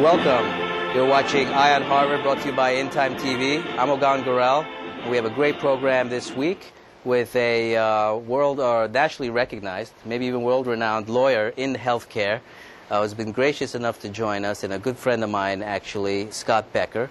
Welcome. You're watching Eye on Harvard, brought to you by In Time TV. I'm McGuireWoods. We have a great program this week with a world or nationally recognized, maybe even world-renowned lawyer in healthcare who's been gracious enough to join us, and a good friend of mine, actually, Scott Becker.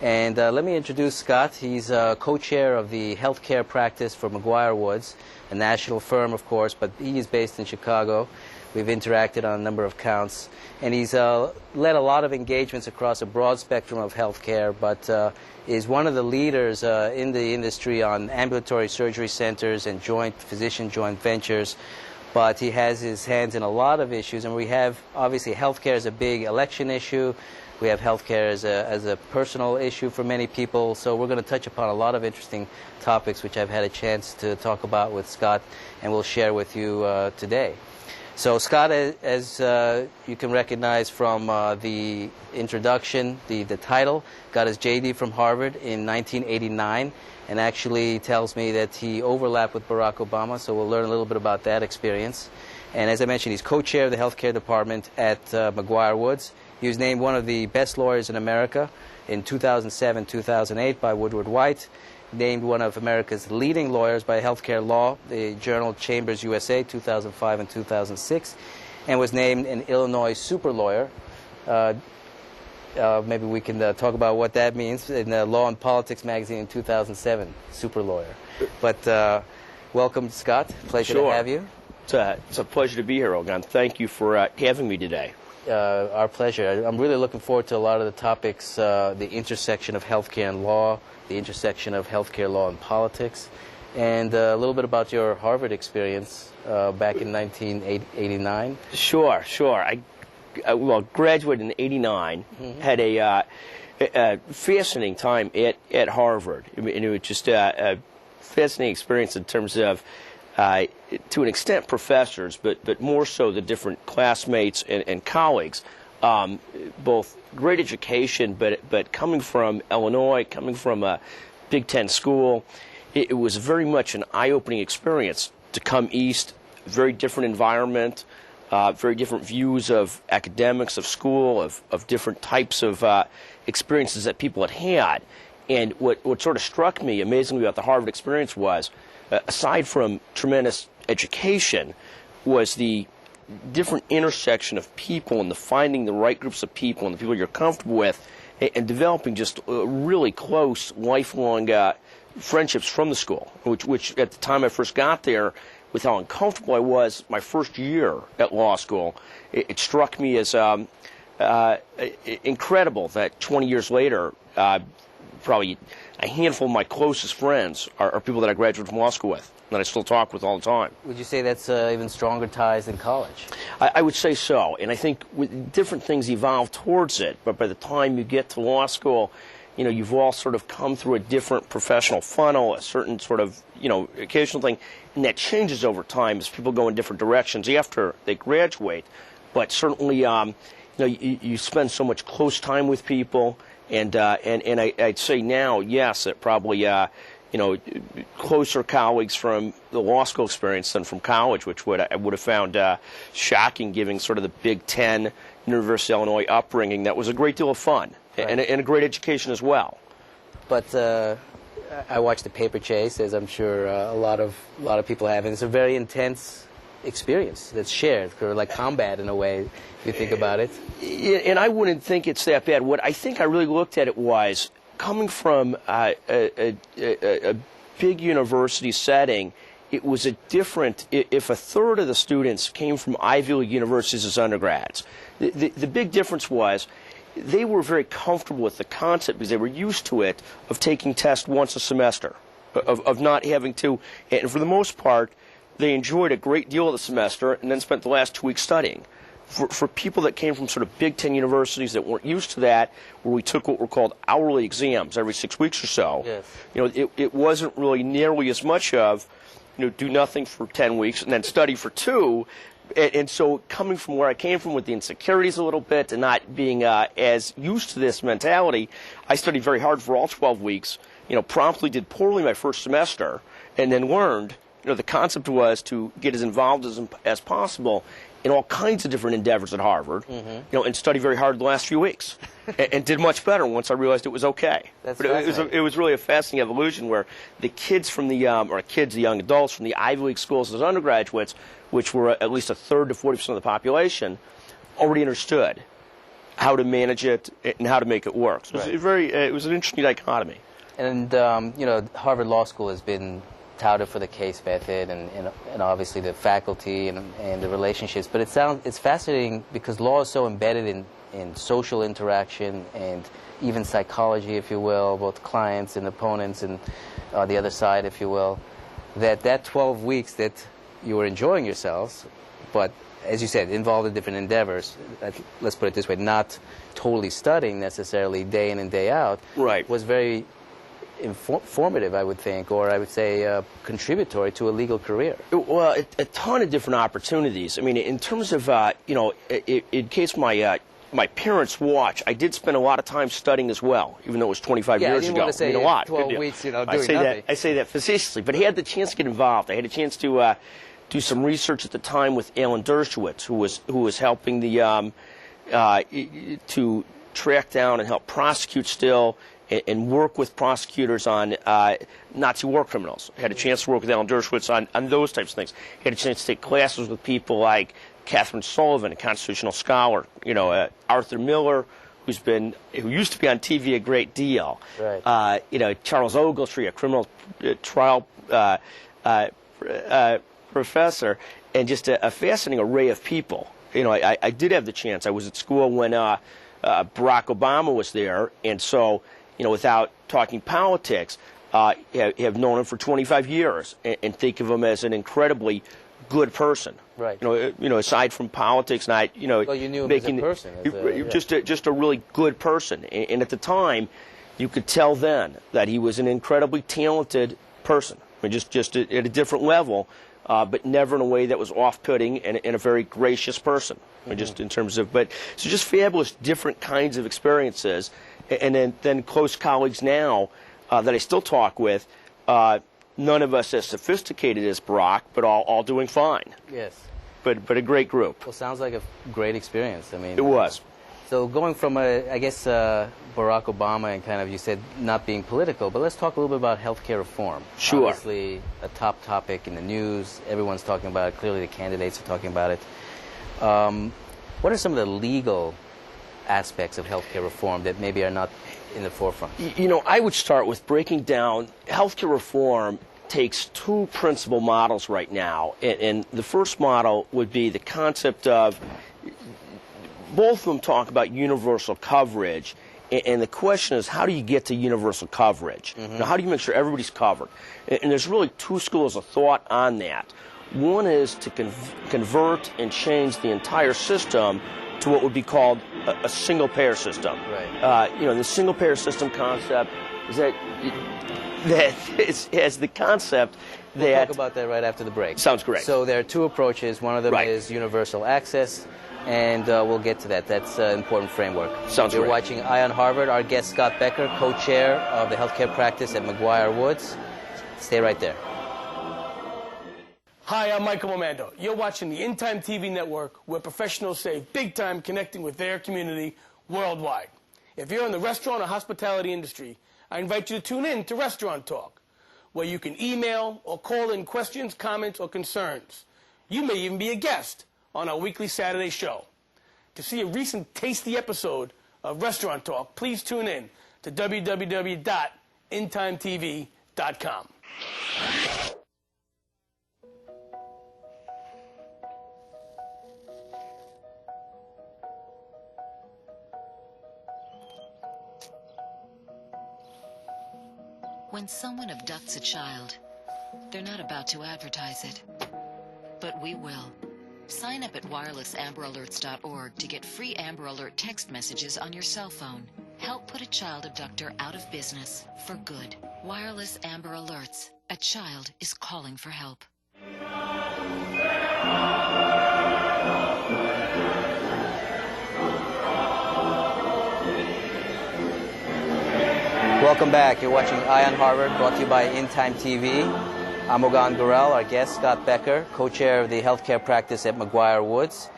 And let me introduce Scott. He's co-chair of the healthcare practice for McGuireWoods, a national firm, of course, but he is based in Chicago. We've interacted on a number of counts, and he's led a lot of engagements across a broad spectrum of healthcare, but is one of the leaders in the industry on ambulatory surgery centers and physician joint ventures. But he has his hands in a lot of issues, and we have, obviously, healthcare is a big election issue. We have healthcare as a personal issue for many people, so we're going to touch upon a lot of interesting topics which I've had a chance to talk about with Scott, and we'll share with you today. So Scott, as you can recognize from the introduction, the title, got his JD from Harvard in 1989, and actually tells me that he overlapped with Barack Obama, so we'll learn a little bit about that experience. And as I mentioned, he's co-chair of the healthcare department at McGuireWoods. He was named one of the best lawyers in America in 2007-2008 by Woodward White, named one of America's leading lawyers by Healthcare Law, the journal Chambers USA, 2005 and 2006, and was named an Illinois super lawyer. Maybe we can talk about what that means in Law and Politics magazine in 2007, super lawyer. But welcome, Scott. Pleasure to have you. It's a pleasure to be here, Ogan. Thank you for having me today. Our pleasure. I'm really looking forward to a lot of the topics, the intersection of healthcare and law, the intersection of healthcare law and politics, and a little bit about your Harvard experience back in 1989. Sure. I graduated in '89, had a fascinating time at Harvard. I mean, it was just a fascinating experience in terms of, to an extent, professors, but more so the different classmates and colleagues. Both great education, but coming from Illinois, coming from a Big Ten school, it was very much an eye-opening experience to come east. Very different environment, very different views of academics, of school, of different types of experiences that people had. And what sort of struck me amazingly about the Harvard experience was, aside from tremendous education, was the different intersection of people and the finding the right groups of people and the people you're comfortable with, and developing just really close, lifelong friendships from the school, which at the time I first got there, with how uncomfortable I was my first year at law school, it struck me as incredible that 20 years later, probably a handful of my closest friends are people that I graduated from law school with, that I still talk with all the time. Would you say that's even stronger ties than college? I would say so, and I think different things evolve towards it, but by the time you get to law school, you know, you've all sort of come through a different professional funnel, a certain sort of, occasional thing, and that changes over time as people go in different directions after they graduate. But certainly, you spend so much close time with people, and I'd say now, yes, it probably, closer colleagues from the law school experience than from college, which I would have found shocking, given sort of the Big Ten, University of Illinois upbringing. That was a great deal of fun, right, and a great education as well. But I watched the paper chase, as I'm sure a lot of people have, and it's a very intense experience that's shared, or like combat in a way, if you think about it. And I wouldn't think it's that bad. What I think I really looked at it was, coming from a big university setting, it was a different, if a third of the students came from Ivy League universities as undergrads, the big difference was they were very comfortable with the concept, because they were used to it, of taking tests once a semester, of not having to, and for the most part, they enjoyed a great deal of the semester and then spent the last 2 weeks studying. For people that came from sort of Big Ten universities that weren't used to that, where we took what were called hourly exams every 6 weeks or so, yes, it wasn't really nearly as much of, do nothing for 10 weeks and then study for 2. And so coming from where I came from with the insecurities a little bit and not being as used to this mentality, I studied very hard for all 12 weeks, promptly did poorly my first semester, and then learned the concept was to get as involved as possible in all kinds of different endeavors at Harvard, and study very hard the last few weeks, and did much better once I realized it was okay. But it was really a fascinating evolution where the kids from the the young adults from the Ivy League schools as undergraduates, which were at least a third to 40% of the population, already understood how to manage it and how to make it work. So it was an interesting dichotomy. And Harvard Law School has been touted for the case method and obviously the faculty and the relationships. But it's fascinating because law is so embedded in social interaction and even psychology, if you will, both clients and opponents and the other side, if you will, that 12 weeks that you were enjoying yourselves, but as you said, involved in different endeavors, let's put it this way, not totally studying necessarily day in and day out, was very informative, I would think, or I would say contributory to a legal career. Well, a ton of different opportunities. I mean, in terms of, in case my parents watch, I did spend a lot of time studying as well, even though it was 25 years ago. I didn't want to say a lot. 12 weeks, doing nothing. I say that facetiously, but I had the chance to get involved. I had a chance to do some research at the time with Alan Dershowitz, who was helping to track down and help prosecute still and work with prosecutors on Nazi war criminals. I had a chance to work with Alan Dershowitz on those types of things. I had a chance to take classes with people like Catherine Sullivan, a constitutional scholar, Arthur Miller, who used to be on TV a great deal. Charles Ogletree, a criminal trial professor, and just a fascinating array of people. I did have the chance. I was at school when Barack Obama was there, and so, without talking politics, have known him for 25 years and think of him as an incredibly good person. Aside from politics, not well, you knew him as a person, just a really good person. And at the time, you could tell then that he was an incredibly talented person. I mean, just at a different level, but never in a way that was off-putting, and a very gracious person. I mean, just in terms of, so just fabulous different kinds of experiences, and then close colleagues now that I still talk with. None of us as sophisticated as Barack, but all doing fine. Yes. But a great group. Well, sounds like a great experience. I mean, it was. So going from Barack Obama and kind of, you said, not being political, but let's talk a little bit about healthcare reform. Sure. Obviously, a top topic in the news. Everyone's talking about it. Clearly, the candidates are talking about it. What are some of the legal aspects of healthcare reform that maybe are not in the forefront? I would start with breaking down healthcare reform. Takes two principal models right now, and the first model would be the concept of, both of them talk about universal coverage, and the question is, how do you get to universal coverage? Now, how do you make sure everybody's covered? And there's really two schools of thought on that. One is to convert and change the entire system to what would be called a single-payer system. The single-payer system concept is that has the concept that... We'll talk about that right after the break. Sounds great. So there are two approaches. One of them is universal access, and we'll get to that. That's an important framework. Sounds great. You're watching Eye on Harvard. Our guest, Scott Becker, co-chair of the healthcare practice at McGuireWoods. Stay right there. Hi, I'm Michael Momando. You're watching the In Time TV network, where professionals save big time connecting with their community worldwide. If you're in the restaurant or hospitality industry, I invite you to tune in to Restaurant Talk, where you can email or call in questions, comments, or concerns. You may even be a guest on our weekly Saturday show. To see a recent tasty episode of Restaurant Talk, please tune in to www.intimetv.com. When someone abducts a child, they're not about to advertise it. But we will. Sign up at wirelessamber-alerts.org to get free Amber Alert text messages on your cell phone. Help put a child abductor out of business for good. Wireless Amber Alerts. A child is calling for help. Welcome back. You're watching Eye on Harvard, brought to you by In Time TV. I'm McGuireWoods. Our guest, Scott Becker, co-chair of the healthcare practice at McGuireWoods.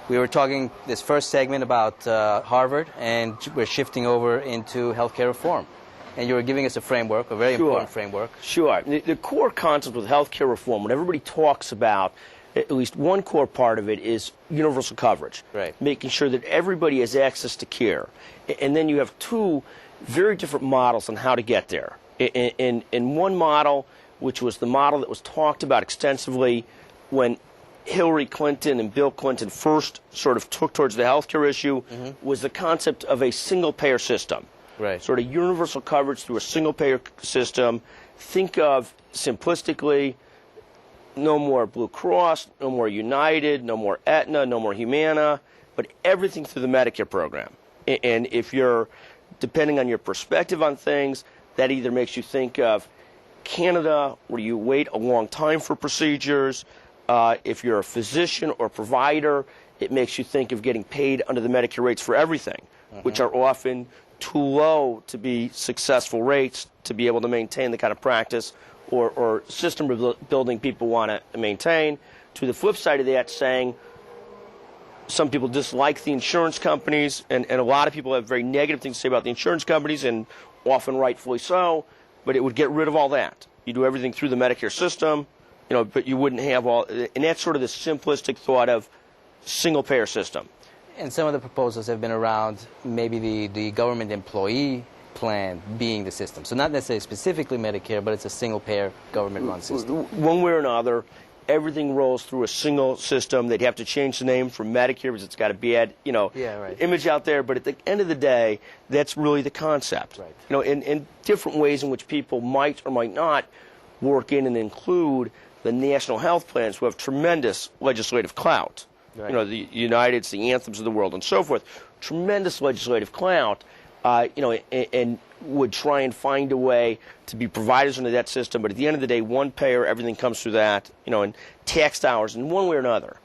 We were talking this first segment about Harvard, and we're shifting over into healthcare reform. And you were giving us a framework, a very important framework. Sure. The core concept with healthcare reform, when everybody talks about, at least one core part of it is universal coverage. Right. Making sure that everybody has access to care. And then you have two very different models on how to get there. In one model, which was the model that was talked about extensively when Hillary Clinton and Bill Clinton first sort of took towards the healthcare issue, was the concept of a single-payer system. Right. Sort of universal coverage through a single-payer system. Think of, simplistically, no more Blue Cross, no more United, no more Aetna, no more Humana, but everything through the Medicare program. And if you're, depending on your perspective on things, that either makes you think of Canada, where you wait a long time for procedures. If you're a physician or provider, it makes you think of getting paid under the Medicare rates for everything, which are often too low to be successful rates to be able to maintain the kind of practice or system building people want to maintain. To the flip side of that, saying some people dislike the insurance companies, and a lot of people have very negative things to say about the insurance companies, and often rightfully so, but it would get rid of all that. You do everything through the Medicare system, but you wouldn't have all, and that's sort of the simplistic thought of single-payer system. And some of the proposals have been around maybe the government employee plan being the system. So not necessarily specifically Medicare, but it's a single-payer government-run system. One way or another, everything rolls through a single system. They'd have to change the name from Medicare because it's got a bad, image out there. But at the end of the day, that's really the concept. Right. In different ways in which people might or might not work in and include the national health plans who have tremendous legislative clout. Right. The Uniteds, the Anthems of the world, and so forth. Tremendous legislative clout. And would try and find a way to be providers under that system. But at the end of the day, one payer, everything comes through that, and tax dollars in one way or another,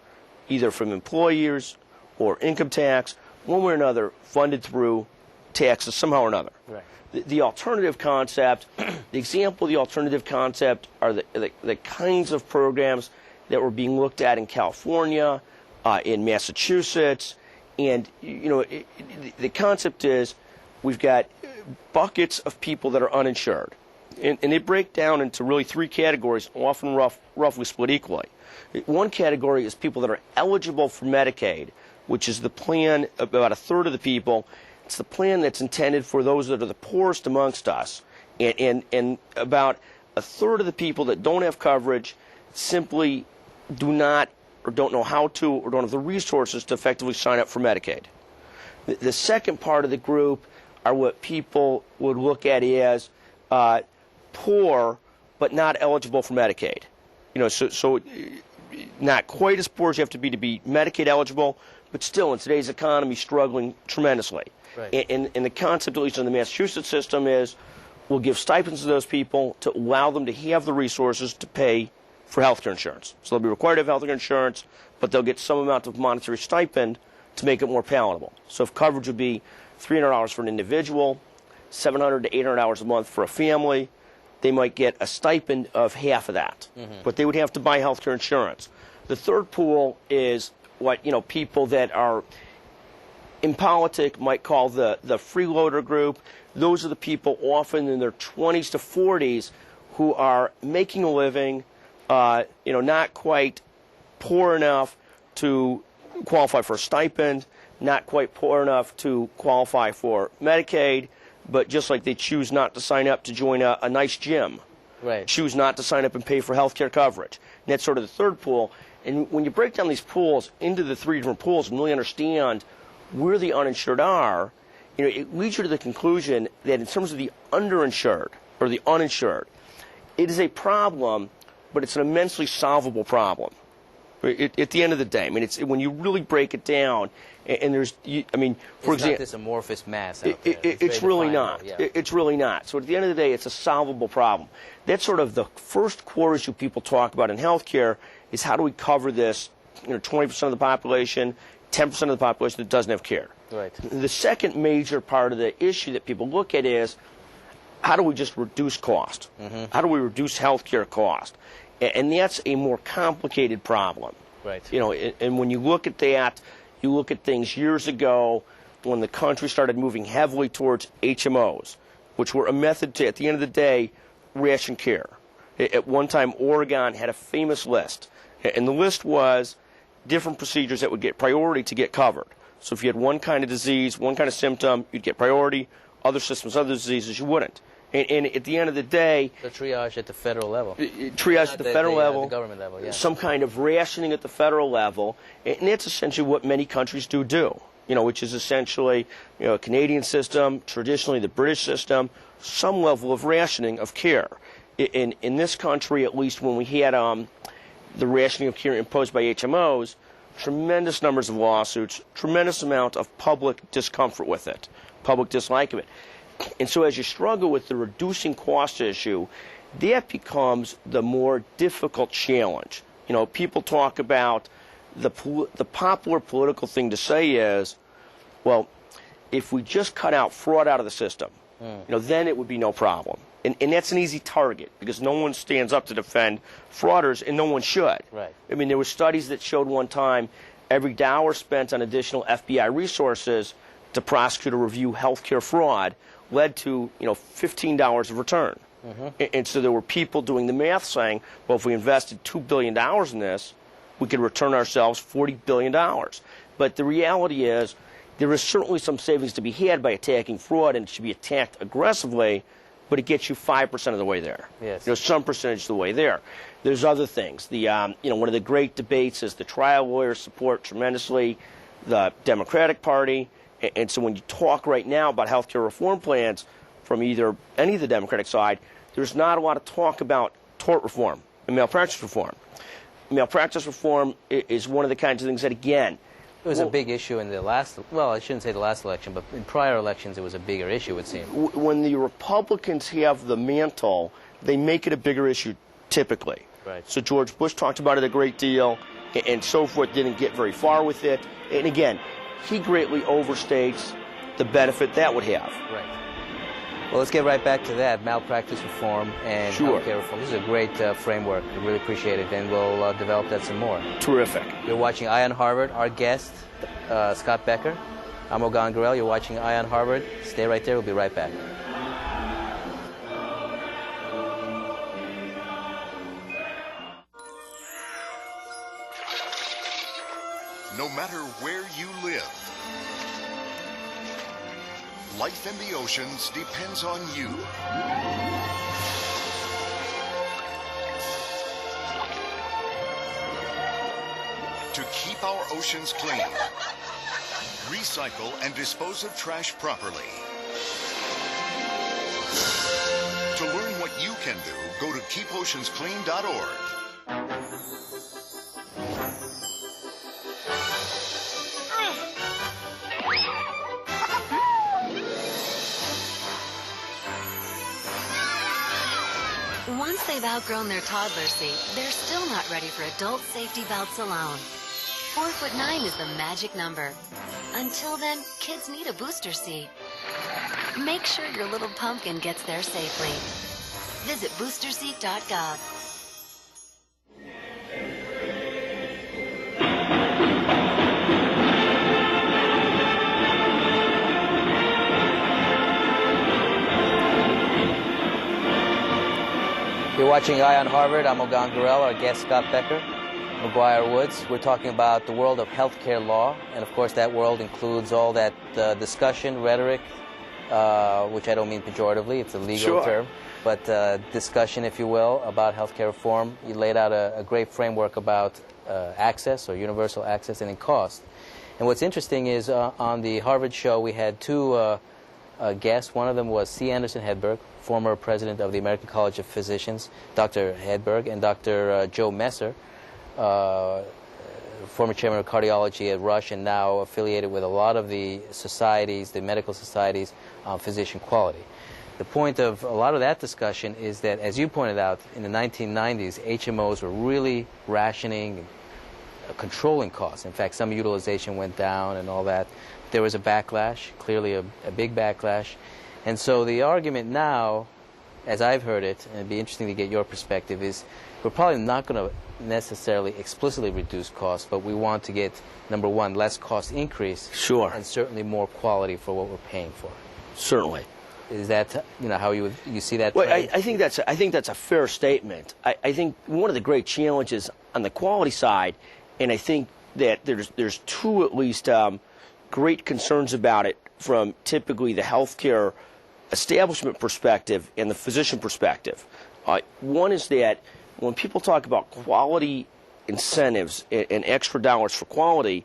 either from employers or income tax, one way or another, funded through taxes somehow or another. Right. The alternative concept, the example of the alternative concept are the kinds of programs that were being looked at in California, in Massachusetts, and the concept is we've got buckets of people that are uninsured. And they break down into really three categories, often roughly split equally. One category is people that are eligible for Medicaid, which is the plan, about a third of the people. It's the plan that's intended for those that are the poorest amongst us. And about a third of the people that don't have coverage simply do not or don't know how to or don't have the resources to effectively sign up for Medicaid. The second part of the group are what people would look at as poor but not eligible for Medicaid. So not quite as poor as you have to be Medicaid eligible, but still in today's economy struggling tremendously. Right. And the concept, at least in the Massachusetts system, is we'll give stipends to those people to allow them to have the resources to pay for health care insurance. So they'll be required to have health care insurance, but they'll get some amount of monetary stipend to make it more palatable. So if coverage would be $300 for an individual, $700 to $800 a month for a family, they might get a stipend of half of that. But they would have to buy health care insurance. The third pool is what people that are in politics might call the freeloader group. Those are the people often in their 20s to 40s who are making a living, not quite poor enough to qualify for a stipend, not quite poor enough to qualify for Medicaid, but just like they choose not to sign up to join a nice gym, Right. choose not to sign up and pay for health care coverage. And that's sort of the third pool. And when you break down these pools into the three different pools and really understand where the uninsured are, it leads you to the conclusion that in terms of the underinsured or the uninsured, it is a problem, but it's an immensely solvable problem. At the end of the day, it's when you really break it down, and there's, for example, it's not this amorphous mass out there. It's really not. Yeah. It's really not. So at the end of the day, it's a solvable problem. That's sort of the first core issue people talk about in healthcare is how do we cover this, 20% of the population, 10% of the population that doesn't have care. Right. The second major part of the issue that people look at is how do we just reduce cost? How do we reduce healthcare cost? And that's a more complicated problem. Right. You know, and when you look at that, you look at things years ago when the country started moving heavily towards HMOs, which were a method to, at the end of the day, ration care. At one time, Oregon had a famous list, and the list was different procedures that would get priority to get covered. So if you had one kind of disease, one kind of symptom, you'd get priority. Other systems, other diseases, you wouldn't. And at the end of the day, the triage at the federal level. Triage at the federal level, the government level, yeah. Some kind of rationing at the federal level, and that's essentially what many countries do. You know, which is essentially, you know, a Canadian system, traditionally the British system, some level of rationing of care. In this country, at least when we had the rationing of care imposed by HMOs, tremendous numbers of lawsuits, tremendous amount of public discomfort with it, public dislike of it. And so as you struggle with the reducing cost issue, that becomes the more difficult challenge. You know, people talk about the popular political thing to say is, well, if we just cut out fraud out of the system, you know, then it would be no problem. And that's an easy target because no one stands up to defend frauders, and no one should. Right. I mean, there were studies that showed one time every dollar spent on additional FBI resources to prosecute or review healthcare fraud led to, you know, $15 of return. And so there were people doing the math saying, well, if we invested $2 billion in this, we could return ourselves $40 billion. But the reality is there is certainly some savings to be had by attacking fraud, and it should be attacked aggressively, but it gets you 5% of the way there. Yes. You know, some percentage of the way there. There's other things. The you know, one of the great debates is the trial lawyers support tremendously the Democratic Party, and so when you talk right now about health care reform plans from either any of the Democratic side, there's not a lot of talk about tort reform and malpractice reform. Malpractice reform is one of the kinds of things that, again, it was a big issue in the last, well, I shouldn't say the last election, but in prior elections it was a bigger issue, it seemed. When the Republicans have the mantle, they make it a bigger issue typically. Right. So George Bush talked about it a great deal, and so forth, didn't get very far with it. And again, he greatly overstates the benefit that would have. Right. Well, let's get right back to that, malpractice reform and healthcare reform. This is a great framework. I really appreciate it, and we'll develop that some more. Terrific. You're watching Eye on Harvard. Our guest, Scott Becker. I'm McGuireWoods. You're watching Eye on Harvard. Stay right there. We'll be right back. No matter where you live, life in the oceans depends on you. To keep our oceans clean, recycle and dispose of trash properly. To learn what you can do, go to keepoceansclean.org. Once they've outgrown their toddler seat, they're still not ready for adult safety belts alone. 4'9" is the magic number. Until then, kids need a booster seat. Make sure your little pumpkin gets there safely. Visit boosterseat.gov. You're watching Eye on Harvard. I'm McGuireWoods. Our guest, Scott Becker, McGuireWoods. We're talking about the world of healthcare law, and of course that world includes all that discussion, rhetoric, which I don't mean pejoratively, it's a legal term, but discussion, if you will, about healthcare reform. You laid out a great framework about access, or universal access, and in cost. And what's interesting is on the Harvard show we had two guests. One of them was C. Anderson Hedberg, former president of the American College of Physicians, Dr. Hedberg, and Dr. Joe Messer, former chairman of cardiology at Rush and now affiliated with a lot of the societies, the medical societies, on physician quality. The point of a lot of that discussion is that, as you pointed out, in the 1990s, HMOs were really rationing, controlling costs. In fact, some utilization went down and all that. There was a backlash, clearly a big backlash. And so the argument now as I've heard it, and it'd be interesting to get your perspective, is we're probably not going to necessarily explicitly reduce costs, but we want to get, number one, less cost increase. Sure. And certainly more quality for what we're paying for. Certainly. Is that, how you see that? Well, I think that's a fair statement. I think one of the great challenges on the quality side, and I think that there's two at least great concerns about it from typically the healthcare establishment perspective and the physician perspective. One is that when people talk about quality incentives and extra dollars for quality,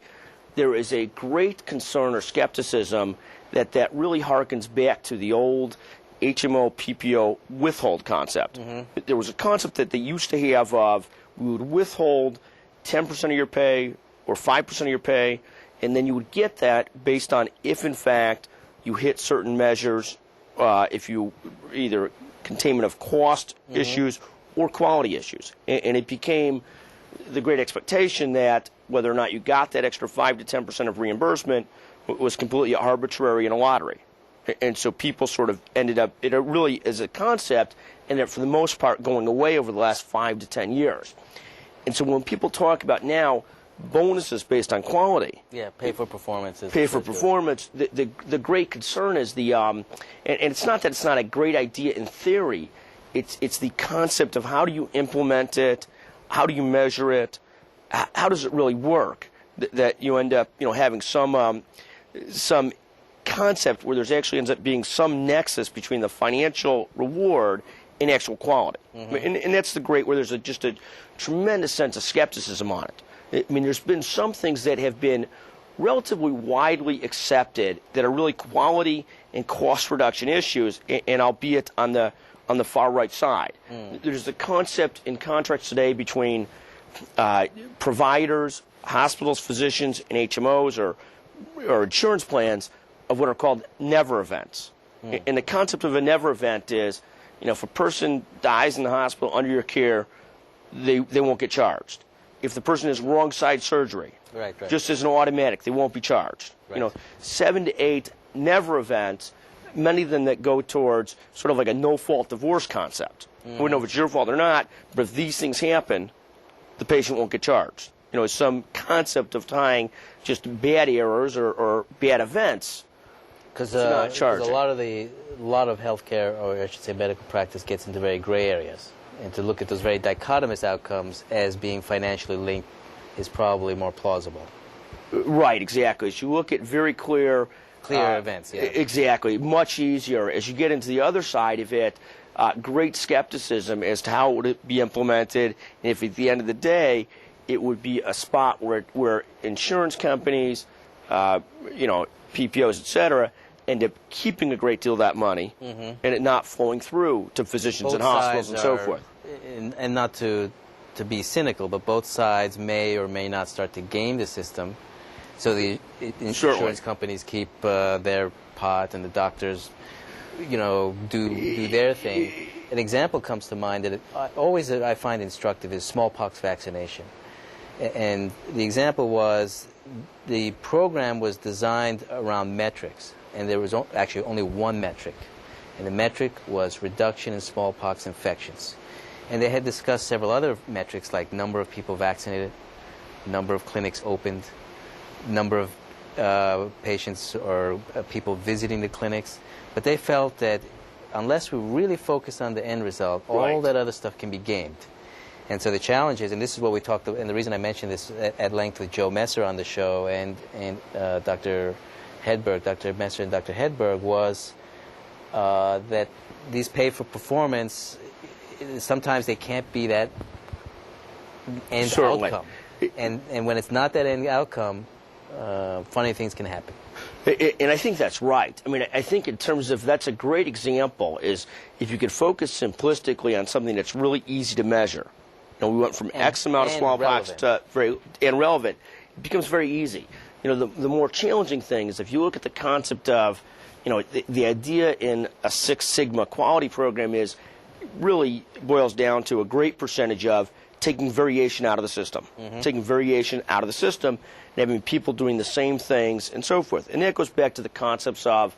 there is a great concern or skepticism that really harkens back to the old HMO, PPO withhold concept. There was a concept that they used to have of we would withhold 10% of your pay or 5% of your pay, and then you would get that based on if, in fact, you hit certain measures, if you either containment of cost issues or quality issues. And it became the great expectation that whether or not you got that extra 5 to 10% of reimbursement was completely arbitrary in a lottery. And so people sort of ended up, it really is a concept, and that for the most part going away over the last 5 to 10 years. And so when people talk about now bonuses based on quality. Yeah, pay for performance. Pay for performance. The great concern is and it's not that it's not a great idea in theory. It's the concept of how do you implement it, how do you measure it, how does it really work? That you end up having some concept where there's actually ends up being some nexus between the financial reward and actual quality. And that's the great where there's just a tremendous sense of skepticism on it. I mean, there's been some things that have been relatively widely accepted that are really quality and cost reduction issues, and albeit on the far right side. There's the concept in contracts today between providers, hospitals, physicians, and HMOs or insurance plans of what are called never events. And the concept of a never event is, if a person dies in the hospital under your care, they won't get charged. If the person has wrong side surgery, right. just as an automatic, they won't be charged. Right. 7 to 8 never events, many of them that go towards sort of like a no-fault divorce concept. We don't know if it's your fault or not, but if these things happen, the patient won't get charged. Some concept of tying just bad errors or bad events. Because a lot of healthcare, or I should say medical practice, gets into very gray areas. And to look at those very dichotomous outcomes as being financially linked is probably more plausible. Right, exactly. As you look at very clear events, yeah. Exactly. Much easier. As you get into the other side of it, great skepticism as to how it would be implemented, and if at the end of the day it would be a spot where insurance companies, PPOs, etc., end up keeping a great deal of that money and it not flowing through to physicians and hospitals and so forth. And not to be cynical, but both sides may or may not start to game the system. So the insurance companies keep their pot, and the doctors, do their thing. An example comes to mind that I find instructive is smallpox vaccination. And the example was the program was designed around metrics, and there was actually only one metric, and the metric was reduction in smallpox infections. And they had discussed several other metrics like number of people vaccinated, number of clinics opened, number of patients or people visiting the clinics. But they felt that unless we really focus on the end result, all that other stuff can be gamed. And so the challenge is, and this is what we talked about, and the reason I mentioned this at length with Joe Messer on the show and Dr. Hedberg, Dr. Messer and Dr. Hedberg, was that these pay for performance, sometimes they can't be that end outcome. And when it's not that end outcome, funny things can happen. And I think that's right. I mean, I think in terms of, that's a great example, is if you could focus simplistically on something that's really easy to measure. We went from X amount of smallpox to relevant. It becomes very easy. The more challenging thing is if you look at the concept of, the idea in a Six Sigma quality program is really boils down to a great percentage of taking variation out of the system, taking variation out of the system, and having people doing the same things and so forth. And that goes back to the concepts of,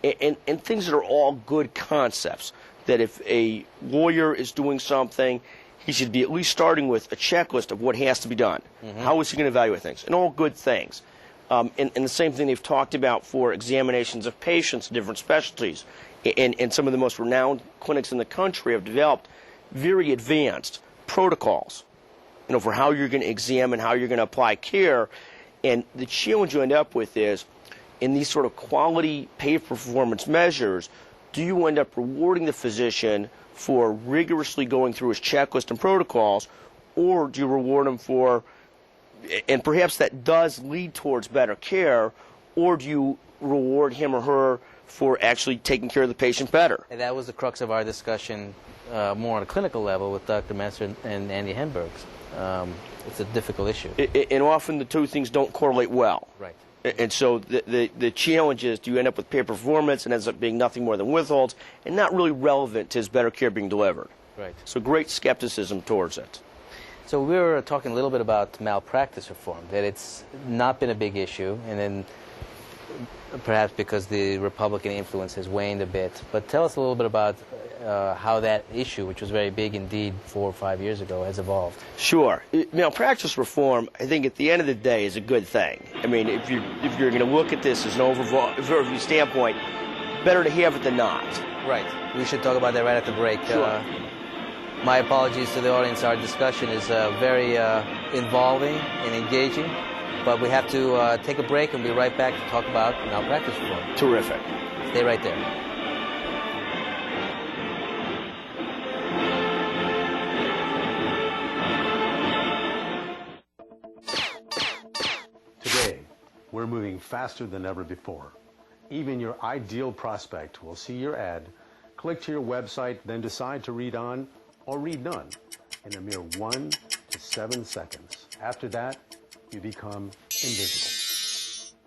and things that are all good concepts, that if a lawyer is doing something, he should be at least starting with a checklist of what has to be done. How is he going to evaluate things? And all good things. And the same thing they've talked about for examinations of patients in different specialties. And some of the most renowned clinics in the country have developed very advanced protocols, for how you're going to examine, how you're going to apply care. And the challenge you end up with is, in these sort of quality pay-for-performance measures, do you end up rewarding the physician for rigorously going through his checklist and protocols, or do you reward him for, and perhaps that does lead towards better care, or do you reward him or her for actually taking care of the patient better? And that was the crux of our discussion more on a clinical level with Dr. Messer and Andy Henbergs. It's a difficult issue. And often the two things don't correlate well. Right. And so the challenge is, do you end up with pay performance and ends up being nothing more than withholds and not really relevant to his better care being delivered? Right. So great skepticism towards it. So we were talking a little bit about malpractice reform, that it's not been a big issue, and then perhaps because the Republican influence has waned a bit. But tell us a little bit about how that issue, which was very big indeed 4 or 5 years ago, has evolved. Sure. Malpractice reform, I think at the end of the day, is a good thing. I mean, if you're going to look at this as an overview standpoint, better to have it than not. Right. We should talk about that right at the break. Sure. My apologies to the audience. Our discussion is very involving and engaging, but we have to take a break and be right back to talk about malpractice reform. Terrific. Stay right there. Today, we're moving faster than ever before. Even your ideal prospect will see your ad, click to your website, then decide to read on or read none in a mere 1 to 7 seconds. After that, you become invisible.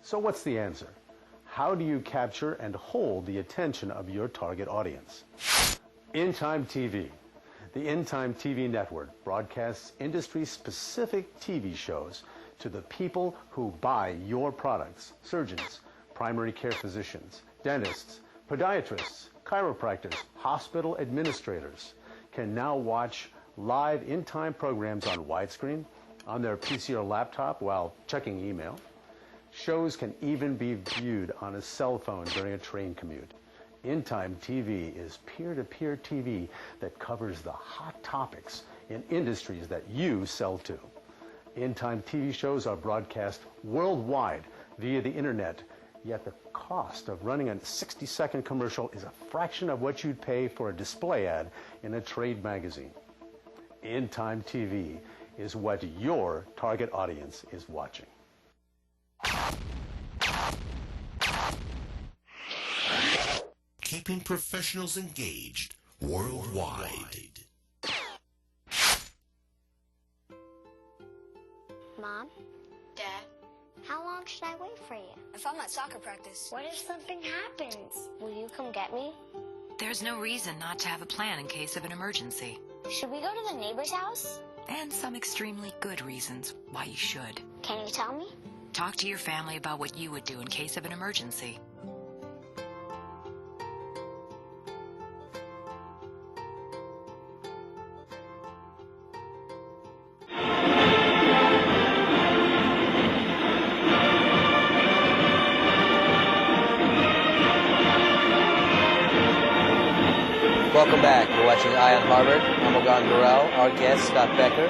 So what's the answer? How do you capture and hold the attention of your target audience? In Time TV. The In Time TV network broadcasts industry-specific TV shows to the people who buy your products: surgeons, primary care physicians, dentists, podiatrists, chiropractors, hospital administrators can now watch live in-time programs on widescreen, on their PC or laptop while checking email. Shows can even be viewed on a cell phone during a train commute. In-Time TV is peer-to-peer TV that covers the hot topics in industries that you sell to. In-Time TV shows are broadcast worldwide via the internet, yet the cost of running a 60-second commercial is a fraction of what you'd pay for a display ad in a trade magazine. In-Time TV is what your target audience is watching. Keeping professionals engaged worldwide. Mom? Dad? How long should I wait for you? If I'm at soccer practice. What if something happens? Will you come get me? There's no reason not to have a plan in case of an emergency. Should we go to the neighbor's house? And some extremely good reasons why you should. Can you tell me? Talk to your family about what you would do in case of an emergency. Welcome back. We're watching Eye on Harvard. I'm McGuireWoods. Our guest, Scott Becker.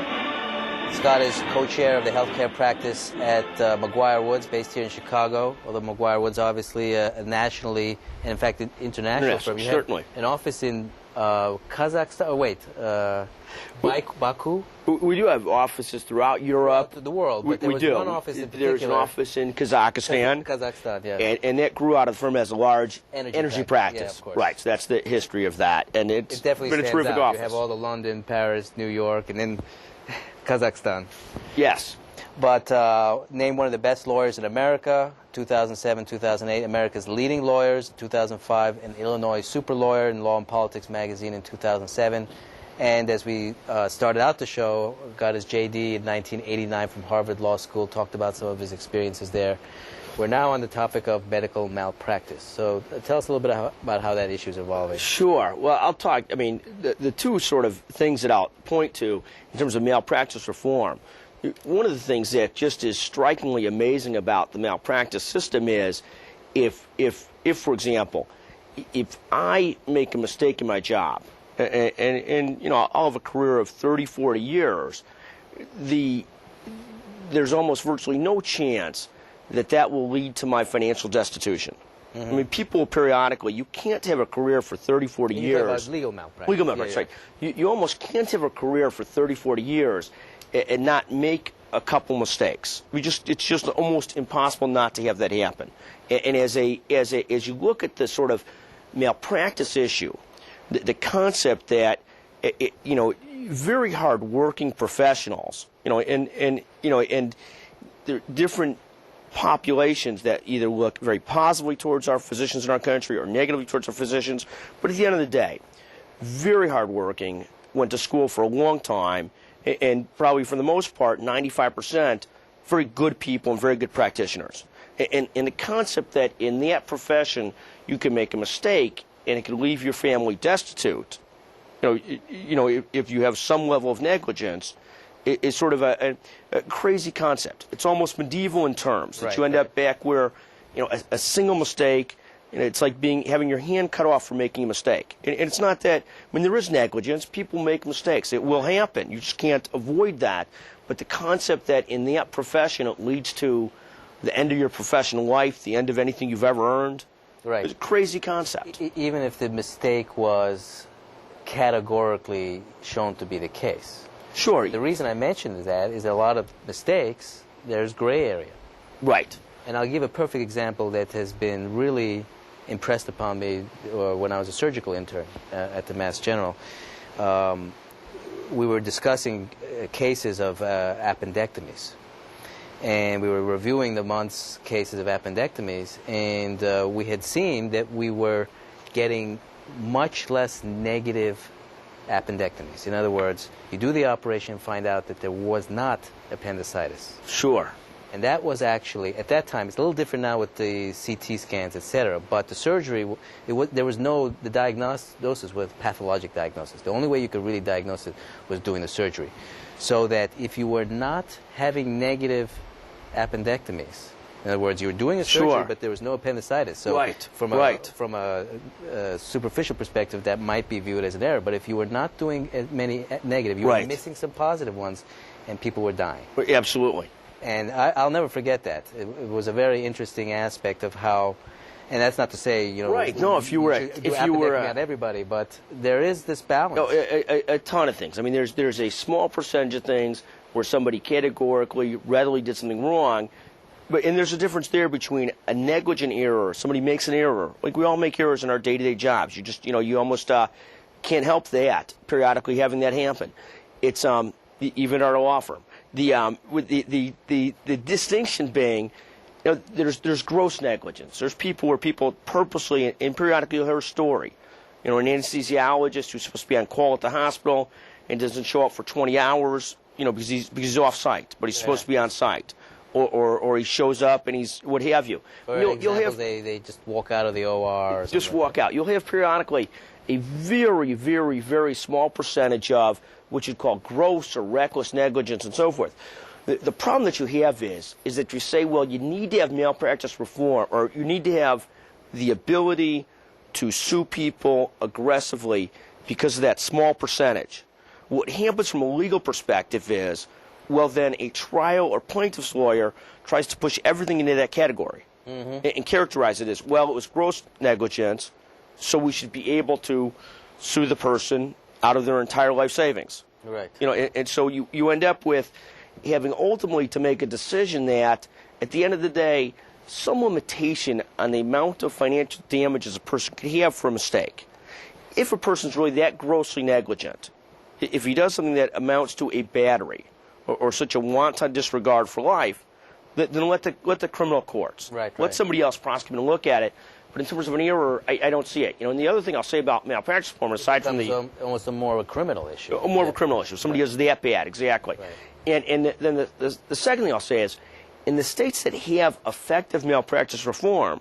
Scott is co-chair of the healthcare practice at McGuireWoods, based here in Chicago. Although McGuireWoods obviously a nationally, and in fact international firm. You certainly. Have an office in Kazakhstan. Oh wait, Baku. We do have offices throughout Europe. The world. But we do. One office in particular. There's an office in Kazakhstan. Kazakhstan, yeah. And that grew out of the firm as a large energy practice. Yeah, of course. Right, so that's the history of that. And it's definitely been a stands terrific out. office. You have all the London, Paris, New York, and then Kazakhstan. Yes. But named one of the best lawyers in America, 2007, 2008, America's leading lawyers, 2005, an Illinois super lawyer in Law and Politics magazine in 2007. And as we started out the show, got his JD in 1989 from Harvard Law School, talked about some of his experiences there. We're now on the topic of medical malpractice. So tell us a little bit about how that issue is evolving. Sure. Well, I'll talk, I mean, the two sort of things that I'll point to in terms of malpractice reform, one of the things that just is strikingly amazing about the malpractice system is if for example, if I make a mistake in my job, and you know, I'll have a career of 30, 40 years, there's almost virtually no chance that will lead to my financial destitution. I mean, people periodically, you can't have a career for 30, 40 years. About legal malpractice. Legal malpractice, right. You almost can't have a career for 30, 40 years and not make a couple mistakes. It's just almost impossible not to have that happen. And as you look at the sort of malpractice issue, the concept that, you know, very hard-working professionals, you know, and there are different populations that either look very positively towards our physicians in our country or negatively towards our physicians, but at the end of the day, very hardworking, went to school for a long time, and probably for the most part, 95%, very good people and very good practitioners. And the concept that in that profession you can make a mistake and it can leave your family destitute, you know, if you have some level of negligence, is sort of a crazy concept. It's almost medieval in terms that you end up back where, you know, a single mistake, you know, it's like having your hand cut off for making a mistake. And it's not that, when there is negligence, people make mistakes. It will happen. You just can't avoid that. But the concept that in that profession it leads to the end of your professional life, the end of anything you've ever earned, is a crazy concept. Even if the mistake was categorically shown to be the case. Sure. The reason I mentioned that is a lot of mistakes, there's gray area. Right. And I'll give a perfect example that has been really impressed upon me when I was a surgical intern at the Mass General. We were discussing cases of appendectomies. And we were reviewing the month's cases of appendectomies, and we had seen that we were getting much less negative appendectomies. In other words, you do the operation and find out that there was not appendicitis. Sure. And that was actually, at that time, it's a little different now with the CT scans, etc., but the surgery, there was the diagnosis was pathologic diagnosis. The only way you could really diagnose it was doing the surgery. So that if you were not having negative appendectomies, in other words, you were doing a surgery, but there was no appendicitis. So from a superficial perspective, that might be viewed as an error. But if you were not doing as many negative, you were missing some positive ones, and people were dying. Absolutely. And I'll never forget that. It was a very interesting aspect of how, and that's not to say, you know, no, if you were not everybody, but there is this balance. No, a ton of things. I mean, there's a small percentage of things where somebody categorically, readily did something wrong, and there's a difference there between a negligent error. Somebody makes an error. Like, we all make errors in our day-to-day jobs. You just, you know, you almost can't help that, periodically having that happen. It's even our law firm. The distinction being, you know, there's gross negligence. There's people where people purposely and periodically will hear a story. You know, an anesthesiologist who's supposed to be on call at the hospital and doesn't show up for 20 hours, you know, because he's off site, but he's supposed to be on site. Or he shows up and he's what have you. You'll have they just walk out of the OR. Or just walk out. You'll have periodically a very, very, very small percentage of what you'd call gross or reckless negligence and so forth. The problem that you have is that you say, well, you need to have malpractice reform, or you need to have the ability to sue people aggressively because of that small percentage. What happens from a legal perspective is, well, then a trial or plaintiff's lawyer tries to push everything into that category and characterize it as, well, it was gross negligence, so we should be able to sue the person out of their entire life savings. Right. You know, and so you end up with having ultimately to make a decision that, at the end of the day, some limitation on the amount of financial damages a person could have for a mistake. If a person's really that grossly negligent, if he does something that amounts to a battery, or such a wanton disregard for life, then let the criminal courts, let somebody else prosecute and look at it. But in terms of an error, I don't see it. And the other thing I'll say about malpractice reform, aside from the almost more of a criminal issue. More of a criminal issue. Somebody is that bad, exactly. Right. And then the second thing I'll say is, in the states that have effective malpractice reform,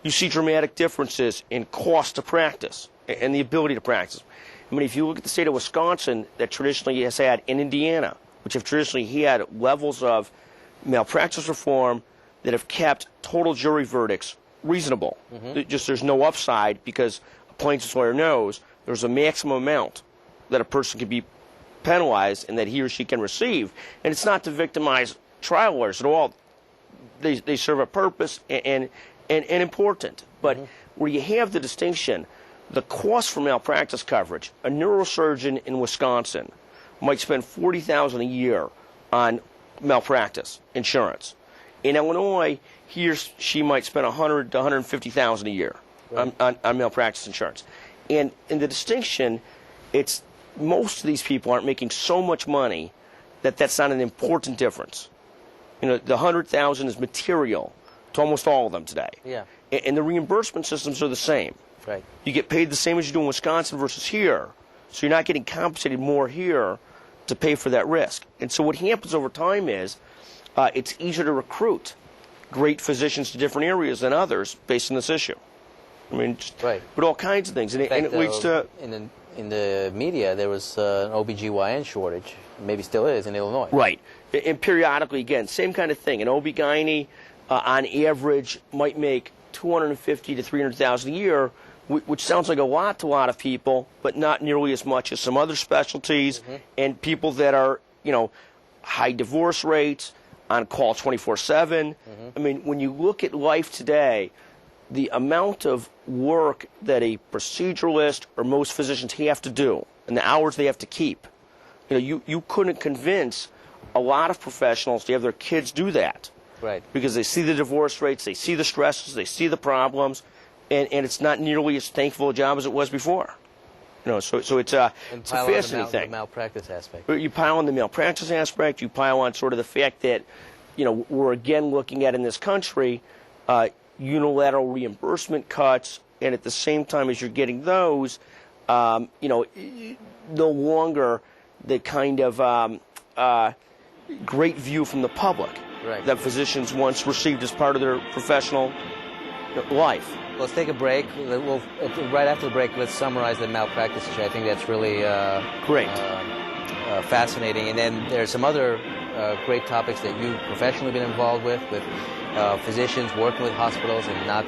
you see dramatic differences in cost to practice and the ability to practice. I mean, if you look at the state of Wisconsin, that traditionally has had, in Indiana, which have traditionally had levels of malpractice reform that have kept total jury verdicts reasonable. Just there's no upside because a plaintiff's lawyer knows there's a maximum amount that a person can be penalized and that he or she can receive. And it's not to victimize trial lawyers at all. They serve a purpose and important. But where you have the distinction, the cost for malpractice coverage, a neurosurgeon in Wisconsin might spend $40,000 a year on malpractice insurance. In Illinois, he or she might spend $100,000 to $150,000 a year on malpractice insurance. And in the distinction, it's most of these people aren't making so much money that that's not an important difference. The $100,000 is material to almost all of them today. Yeah. And the reimbursement systems are the same. Right. You get paid the same as you do in Wisconsin versus here, so you're not getting compensated more here to pay for that risk. And so what happens over time is it's easier to recruit great physicians to different areas than others based on this issue. I mean, but all kinds of things. And it leads to... In the media, there was an OBGYN shortage, maybe still is, in Illinois. Right. And periodically, again, same kind of thing. An OB-GYN, on average, might make $250,000 to $300,000 a year, which sounds like a lot to a lot of people, but not nearly as much as some other specialties, and people that are, high divorce rates, on call 24/7. I mean, when you look at life today, the amount of work that a proceduralist or most physicians have to do and the hours they have to keep, you couldn't convince a lot of professionals to have their kids do that. Right. Because they see the divorce rates, they see the stresses, they see the problems, and it's not nearly as thankful a job as it was before. So it's a fascinating thing. The malpractice aspect. But you pile on the malpractice aspect, you pile on sort of the fact that, we're again looking at in this country unilateral reimbursement cuts, and at the same time as you're getting those, no longer the kind of great view from the public that physicians once received as part of their professional life. Let's take a break. Right after the break, let's summarize the malpractice issue. I think that's really great, fascinating. And then there's some other great topics that you've professionally been involved with physicians working with hospitals and not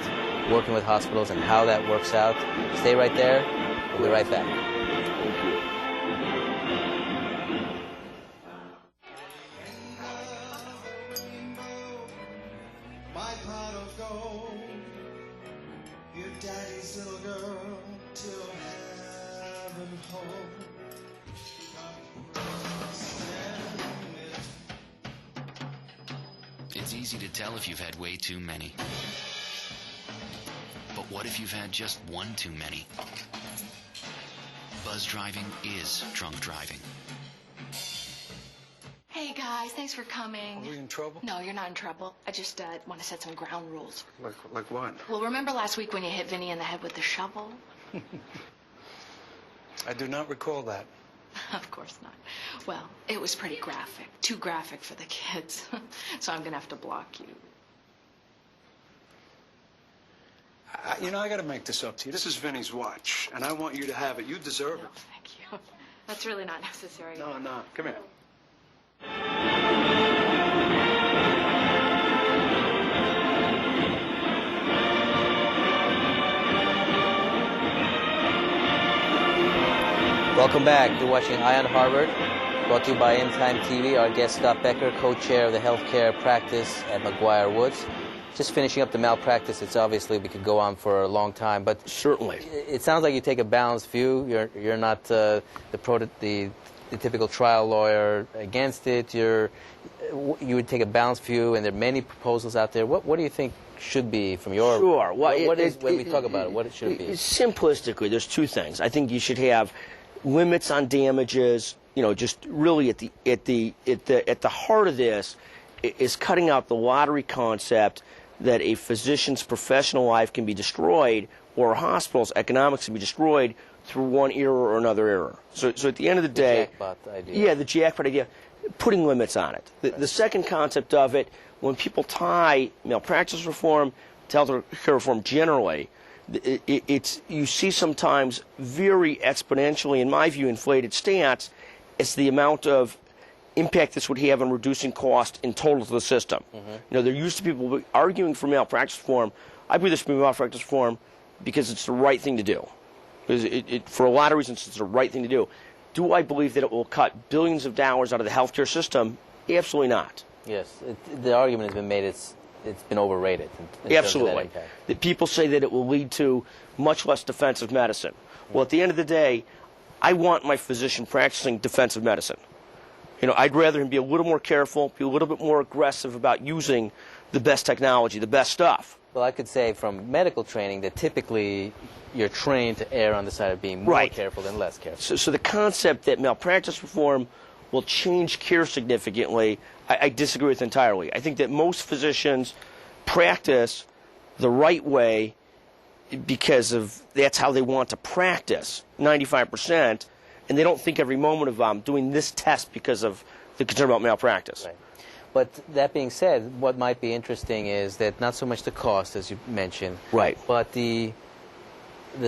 working with hospitals and how that works out. Stay right there. We'll be right back. Thank you. It's easy to tell if you've had way too many. But what if you've had just one too many? Buzz driving is drunk driving. Hey guys, thanks for coming. Are we in trouble? No, you're not in trouble. I just want to set some ground rules. Like what? Well, remember last week when you hit Vinny in the head with the shovel? I do not recall that. Of course not. Well, it was pretty graphic. Too graphic for the kids. So I'm going to have to block you. I got to make this up to you. This is Vinny's watch, and I want you to have it. You deserve it. Thank you. That's really not necessary. No. Come here. Welcome back. You're watching Eye on Harvard, brought to you by In Time TV. Our guest, Scott Becker, co-chair of the healthcare practice at McGuireWoods. Just finishing up the malpractice, it's obviously we could go on for a long time, but certainly it sounds like you take a balanced view. You're not the typical trial lawyer against it. You would take a balanced view, and there are many proposals out there. What do you think should be from your... Sure. Well, when we talk about it, what it should be? Simplistically, there's two things. I think you should have limits on damages. Just really at the heart of this is cutting out the lottery concept that a physician's professional life can be destroyed, or a hospital's economics can be destroyed through one error or another error. So at the end of the day, jackpot idea. yeah, the jackpot idea, putting limits on it. The second concept of it, when people tie malpractice reform to health care reform generally, you see sometimes very exponentially, in my view, inflated stats. It's the amount of impact this would have on reducing cost in total to the system. There used to be people arguing for malpractice reform. I believe this should be malpractice reform because it's the right thing to do. Because for a lot of reasons, it's the right thing to do. Do I believe that it will cut billions of dollars out of the healthcare system? Absolutely not. Yes, the argument has been made it's been overrated. Absolutely. That people say that it will lead to much less defensive medicine. Well, at the end of the day, I want my physician practicing defensive medicine. I'd rather him be a little more careful, be a little bit more aggressive about using the best technology, the best stuff. Well, I could say from medical training that typically you're trained to err on the side of being more careful than less careful. So the concept that malpractice reform will change care significantly, I disagree with entirely. I think that most physicians practice the right way because that's how they want to practice, 95%, and they don't think every moment of doing this test because of the concern about malpractice. Right. But that being said, what might be interesting is that not so much the cost, as you mentioned, but the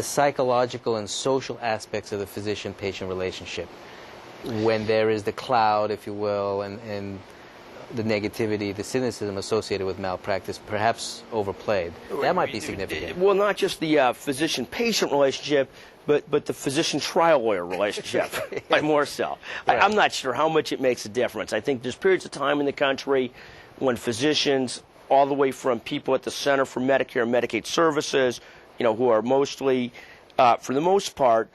psychological and social aspects of the physician-patient relationship. When there is the cloud, if you will, and the negativity, the cynicism associated with malpractice, perhaps overplayed. That might be significant. Well, not just the physician-patient relationship, but the physician-trial lawyer relationship, like more so. I'm not sure how much it makes a difference. I think there's periods of time in the country when physicians, all the way from people at the Center for Medicare and Medicaid Services, who are mostly, for the most part,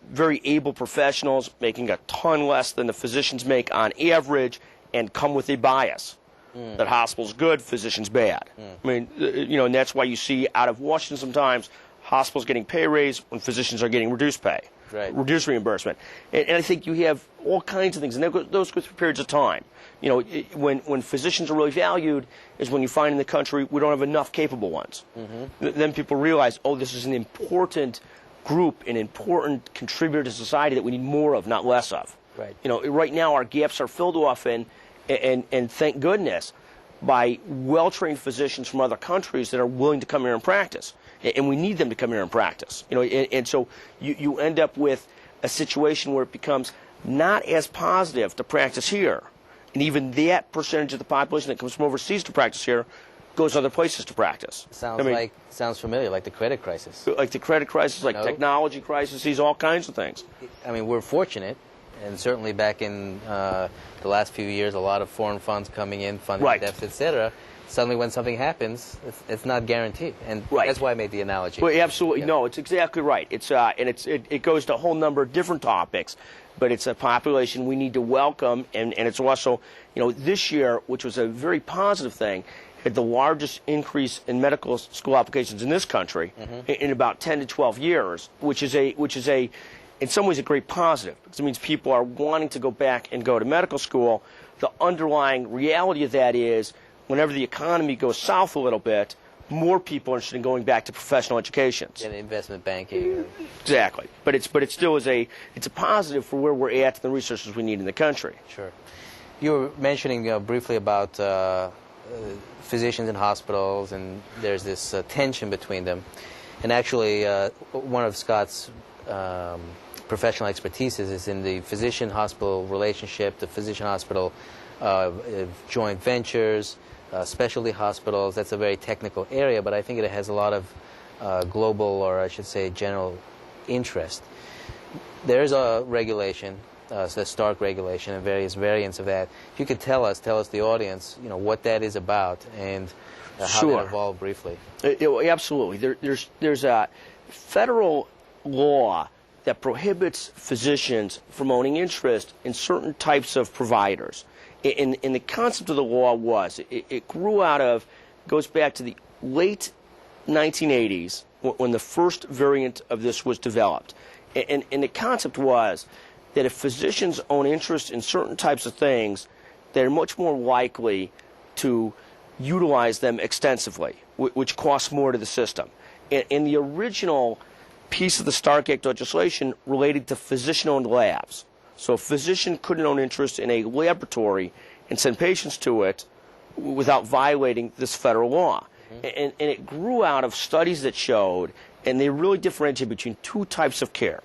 very able professionals, making a ton less than the physicians make on average, and come with a bias that hospital's good, physician's bad. I mean, and that's why you see out of Washington sometimes hospitals getting pay raise when physicians are getting reduced pay, reduced reimbursement. And I think you have all kinds of things, and those go through periods of time. When physicians are really valued is when you find in the country we don't have enough capable ones. Then people realize, oh, this is an important group, an important contributor to society that we need more of, not less of. Right now our gaps are filled often, and thank goodness, by well-trained physicians from other countries that are willing to come here and practice. And we need them to come here and practice. And so you end up with a situation where it becomes not as positive to practice here. And even that percentage of the population that comes from overseas to practice here goes other places to practice. Sounds familiar, like the credit crisis. Like the credit crisis, like technology crises, all kinds of things. I mean, we're fortunate, and certainly back in the last few years, a lot of foreign funds coming in, funding deficits, etc. Suddenly when something happens, it's not guaranteed. And that's why I made the analogy. Well, absolutely. No, it's exactly right. It goes to a whole number of different topics, but it's a population we need to welcome, and it's also, this year, which was a very positive thing, had the largest increase in medical school applications in this country in about 10 to 12 years, which is in some ways a great positive, because it means people are wanting to go back and go to medical school. The underlying reality of that is, whenever the economy goes south a little bit, more people are interested in going back to professional educations. And investment banking. Exactly. But it still is a positive for where we're at and the resources we need in the country. Sure. You were mentioning briefly about physicians in hospitals, and there's this tension between them. And actually, one of Scott's professional expertise is in the physician-hospital relationship, the physician-hospital joint ventures, specialty hospitals. That's a very technical area, but I think it has a lot of global, or I should say general interest. There's a regulation, the Stark regulation, and various variants of that. If you could tell us, the audience, what that is about, and how that evolved briefly. Absolutely. There's a federal law that prohibits physicians from owning interest in certain types of providers. And the concept of the law was, it grew out of, goes back to the late 1980s when the first variant of this was developed. And the concept was that if physicians own interest in certain types of things, they're much more likely to utilize them extensively, which costs more to the system. And the original piece of the Stark Act legislation related to physician-owned labs. So a physician couldn't own interest in a laboratory and send patients to it without violating this federal law. And it grew out of studies that showed, and they really differentiate between two types of care,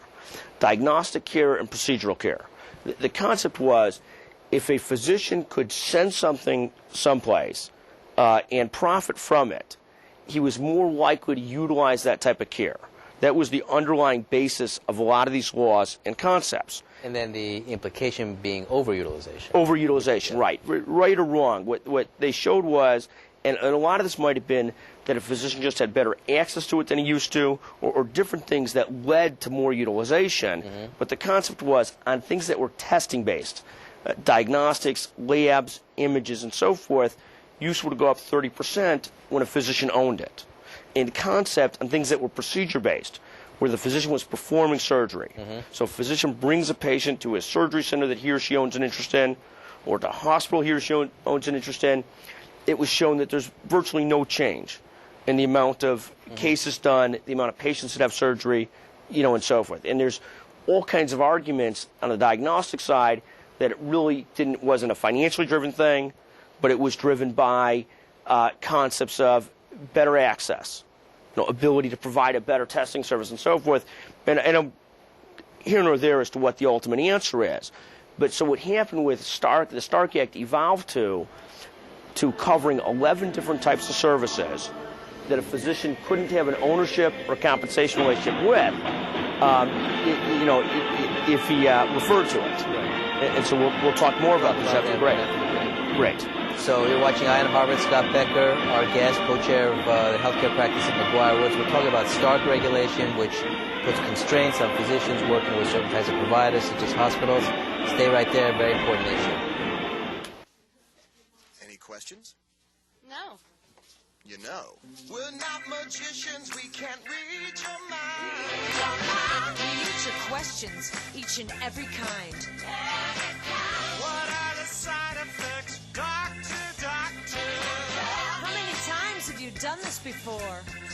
diagnostic care and procedural care. The concept was, if a physician could send something someplace and profit from it, he was more likely to utilize that type of care. That was the underlying basis of a lot of these laws and concepts. And then the implication being overutilization. Overutilization, right. Right or wrong. What they showed was, and a lot of this might have been that a physician just had better access to it than he used to, or different things that led to more utilization. But the concept was on things that were testing-based, diagnostics, labs, images, and so forth, use would go up 30% when a physician owned it. And concept on things that were procedure-based, where the physician was performing surgery. So a physician brings a patient to a surgery center that he or she owns an interest in, or to a hospital he or she owns an interest in. It was shown that there's virtually no change in the amount of cases done, the amount of patients that have surgery, and so forth. And there's all kinds of arguments on the diagnostic side that it really wasn't a financially driven thing, but it was driven by concepts of better access, ability to provide a better testing service and so forth. And I'm here nor there as to what the ultimate answer is. But so what happened with the Stark Act evolved to covering 11 different types of services that a physician couldn't have an ownership or compensation relationship with, if he referred to it. And so we'll talk more about this after the break. Great. So you're watching Eye on Harvard. Scott Becker, our guest, co-chair of the healthcare practice at McGuireWoods. We're talking about Stark regulation, which puts constraints on physicians working with certain types of providers, such as hospitals. Stay right there. Very important issue. Any questions? No. You know. We're not magicians, we can't read your mind. We answer questions, each and every kind. What are the side effects, doctor, doctor? How many times have you done this before? Questions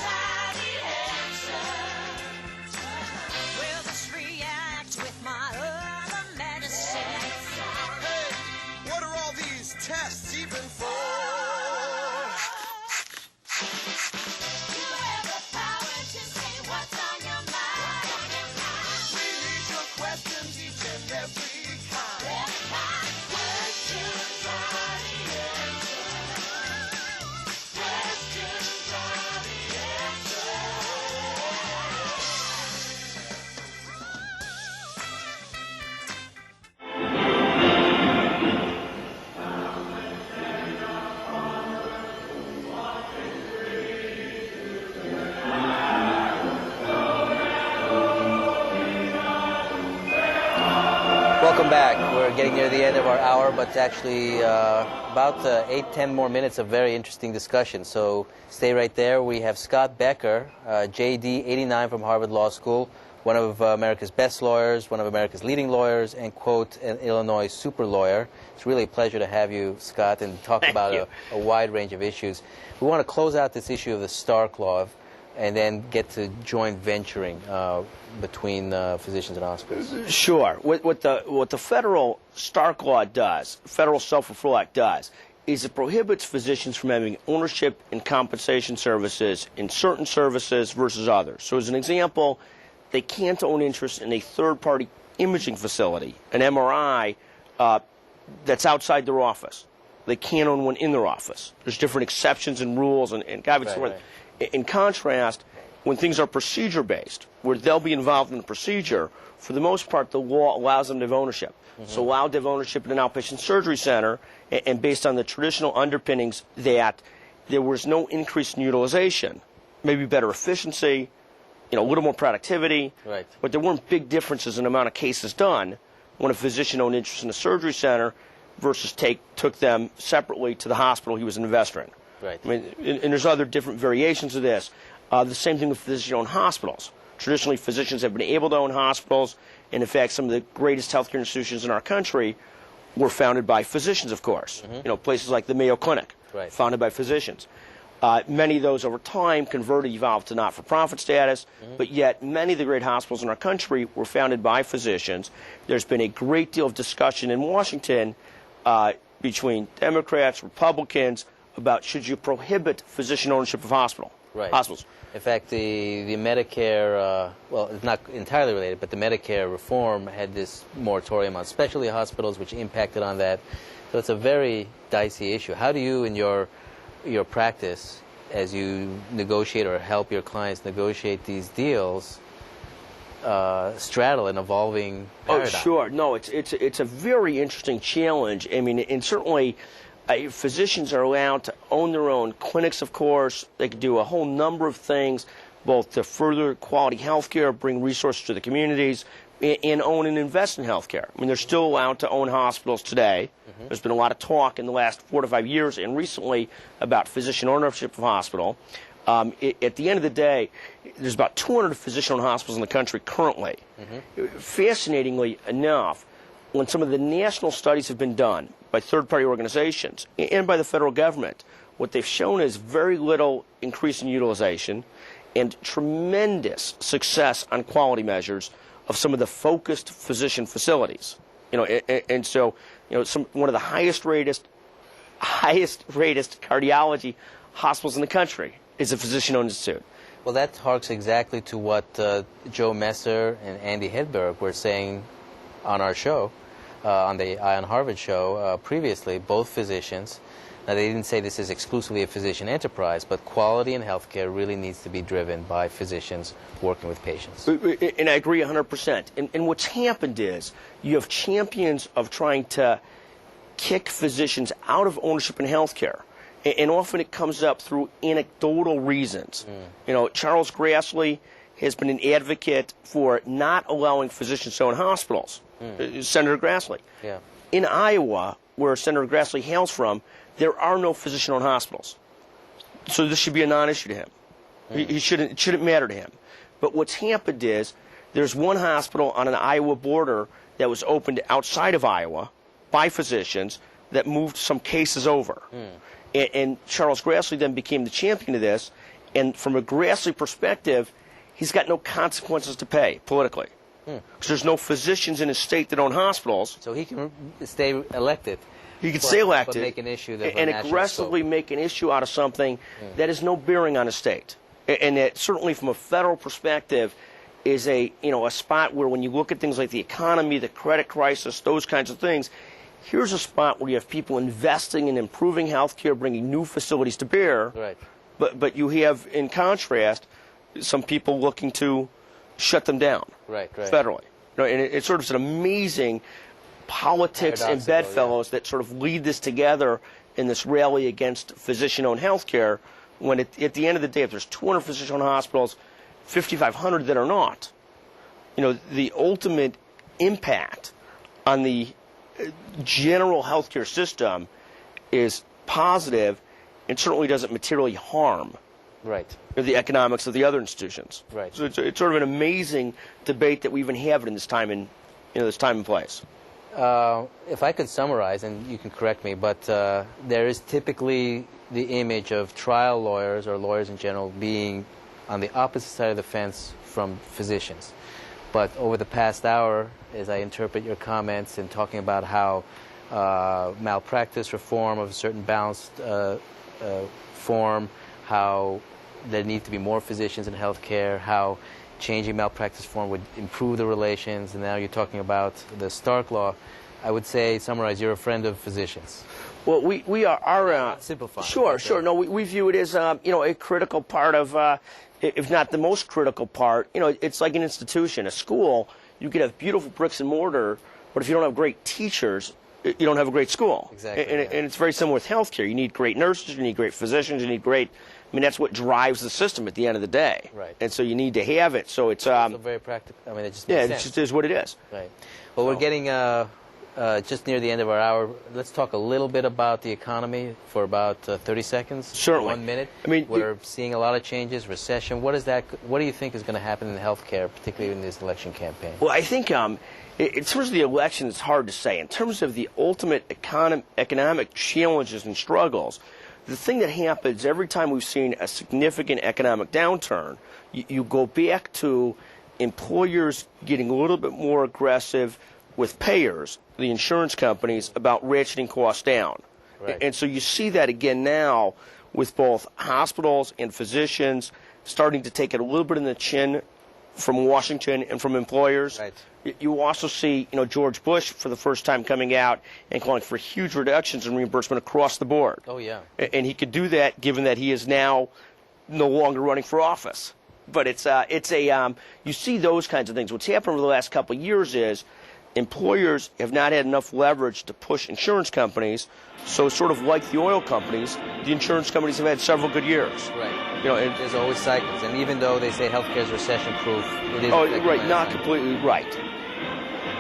are the answer. Will this react with my other medicine? Hey, what are all these tests even for? You have the power to say what's on your mind. We need your questions each and every kind. Questions are the answer. Questions are the answer. Welcome back. We're getting near the end of our hour, but it's actually about 8-10 more minutes of very interesting discussion. So stay right there. We have Scott Becker, JD'98 from Harvard Law School, one of America's best lawyers, one of America's leading lawyers, and, quote, an Illinois super lawyer. It's really a pleasure to have you, Scott, and talk about a wide range of issues. We want to close out this issue of the Stark Law and then get to joint venturing between physicians and hospitals. Sure. What the federal Stark Law does, Federal Self-Referral Act does, is it prohibits physicians from having ownership and compensation services in certain services versus others. So as an example, they can't own interest in a third-party imaging facility, an MRI, that's outside their office. They can't own one in their office. There's different exceptions and rules and guidelines. Right. In contrast, when things are procedure-based, where they'll be involved in the procedure, for the most part, the law allows them to have ownership. So allowed to have ownership in an outpatient surgery center, and based on the traditional underpinnings that there was no increase in utilization, maybe better efficiency, a little more productivity, right. But there weren't big differences in the amount of cases done when a physician owned interest in a surgery center versus took them separately to the hospital he was an investor in. Right. I mean, and there's other different variations of this. The same thing with physician-owned hospitals. Traditionally, physicians have been able to own hospitals, and in fact, some of the greatest healthcare institutions in our country were founded by physicians, of course. You know, places like the Mayo Clinic, Right. founded by physicians. Many of those over time converted, evolved to not-for-profit status, but yet many of the great hospitals in our country were founded by physicians. There's been a great deal of discussion in Washington between Democrats, Republicans, about should you prohibit physician ownership of hospitals. In fact, the Medicare, well, it's not entirely related, but the Medicare reform had this moratorium on specialty hospitals, which impacted on that. So it's a very dicey issue. How do you, in your practice, as you negotiate or help your clients negotiate these deals, straddle an evolving paradigm? Oh, sure. No, it's a very interesting challenge. I mean, and certainly physicians are allowed to own their own clinics, of course. They can do a whole number of things, both to further quality health care, bring resources to the communities, and own and invest in health care. I mean, they're still allowed to own hospitals today. There's been a lot of talk in the last 4 to 5 years and recently about physician ownership of hospital. At the end of the day, there's about 200 physician-owned hospitals in the country currently. Fascinatingly enough, when some of the national studies have been done by third-party organizations and by the federal government, what they've shown is very little increase in utilization and tremendous success on quality measures of some of the focused physician facilities. You know, and so, you know, one of the highest rated cardiology hospitals in the country is a physician-owned institute. Well, that harks exactly to what Joe Messer and Andy Hedberg were saying on our show, on the Eye on Harvard show previously, both physicians. Now, they didn't say this is exclusively a physician enterprise, but quality in healthcare really needs to be driven by physicians working with patients. And I agree 100%. And what's happened is you have champions of trying to kick physicians out of ownership in healthcare. And often it comes up through anecdotal reasons. You know, Charles Grassley has been an advocate for not allowing physicians to own hospitals. Senator Grassley. Yeah. In Iowa, where Senator Grassley hails from, there are no physician-owned hospitals. So this should be a non-issue to him. It shouldn't matter to him. But what's happened is there's one hospital on an Iowa border that was opened outside of Iowa by physicians that moved some cases over. And Charles Grassley then became the champion of this. And from a Grassley perspective, he's got no consequences to pay politically. Because there's no physicians in his state that own hospitals. So he can stay elected. He can stay elected but make an issue that and aggressively make an issue out of something that has no bearing on a state. And that certainly from a federal perspective is a spot where when you look at things like the economy, the credit crisis, those kinds of things, here's a spot where you have people investing in improving health care, bringing new facilities to bear. Right. But you have, in contrast, some people looking to shut them down federally. You know, and it's sort of an amazing politics and bedfellows that sort of lead this together in this rally against physician-owned health care, when at the end of the day, if there's 200 physician-owned hospitals, 5,500 that are not, you know, the ultimate impact on the general healthcare system is positive and certainly doesn't materially harm the economics of the other institutions. So it's sort of an amazing debate that we even have it in this time and this time and place. If I could summarize, and you can correct me, but there is typically the image of trial lawyers or lawyers in general being on the opposite side of the fence from physicians. But over the past hour, as I interpret your comments and talking about how malpractice reform of a certain balanced form, how there need to be more physicians in healthcare, how changing malpractice form would improve the relations, and now you're talking about the Stark Law. I would say, summarize, you're a friend of physicians. Well, we are simplifying. Sure. No, we view it as a critical part of, if not the most critical part. You know, it's like an institution, a school. You could have beautiful bricks and mortar, but if you don't have great teachers, you don't have a great school. Exactly. And it's very similar with healthcare. You need great nurses, you need great physicians, you need great. I mean, that's what drives the system at the end of the day. Right. And so you need to have it. So it's also very practical. I mean, it just makes sense. It just is what it is. Right. Well, we're getting just near the end of our hour, let's talk a little bit about the economy for about 30 seconds. Certainly. 1 minute. I mean, we're seeing a lot of changes, recession. What do you think is going to happen in healthcare, particularly in this election campaign? Well, I think in terms of the election, it's hard to say. In terms of the ultimate economic challenges and struggles, the thing that happens every time we've seen a significant economic downturn, you go back to employers getting a little bit more aggressive with payers, the insurance companies, about ratcheting costs down. Right. And so you see that again now with both hospitals and physicians starting to take it a little bit in the chin from Washington and from employers. Right. You also see, George Bush for the first time coming out and calling for huge reductions in reimbursement across the board. Oh, yeah. And he could do that given that he is now no longer running for office. But you see those kinds of things. What's happened over the last couple of years is employers have not had enough leverage to push insurance companies. So sort of like the oil companies, the insurance companies have had several good years. Right. There's always cycles. And even though they say healthcare is recession-proof, it is... Oh, right, not completely right.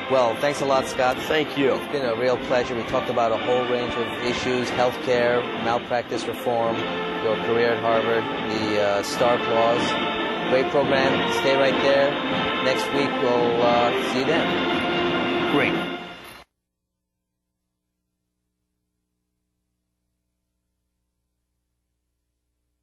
Well, thanks a lot, Scott. Thank you. It's been a real pleasure. We talked about a whole range of issues: healthcare, malpractice reform, your career at Harvard, the STAR clause. Great program. Stay right there. Next week, we'll see you then. Great.